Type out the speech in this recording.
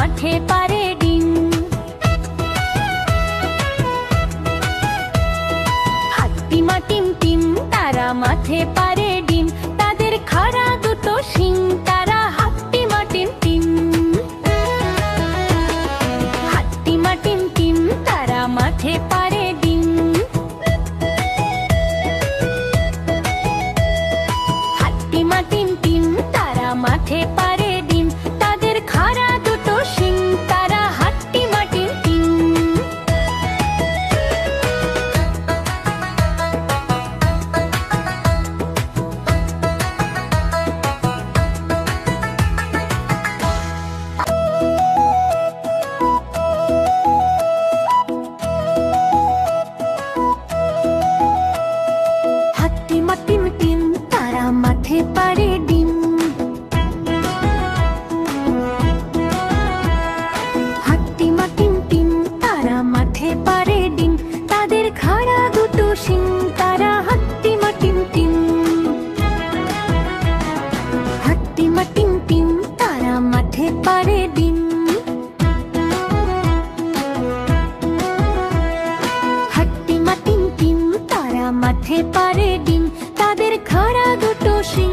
মাঠে পারে ডিম। হাট্টিমা টিম টিম তারা মাঠে পারে ডিম, তাদের খাড়া দুটো শিং, তারা হাট্টিমা টিম টিম। হাট্টিমা টিম টিম তারা মাঠে পারে ডিম। হাট্টিমা টিম টিম তারা মাঠে পারে ডিম, তাদের খাড়া দুটো শিং, তারা হাট্টিমা টিম টিম। হাট্টিমা টিম টিম তারা মাঠে পারে ডিম। হাট্টিমা টিম টিম তারা মাঠে পারে ডিম, তাদের খাড়া দুটো শিং, তারা হাট্টিমা টিম টিম। হাট্টিমা টিম টিম তারা মাঠে পারে ডিম। হাট্টিমা টিম টিম তারা মাঠে পারে ডিম, তাদের খাড়া দুটো শিং,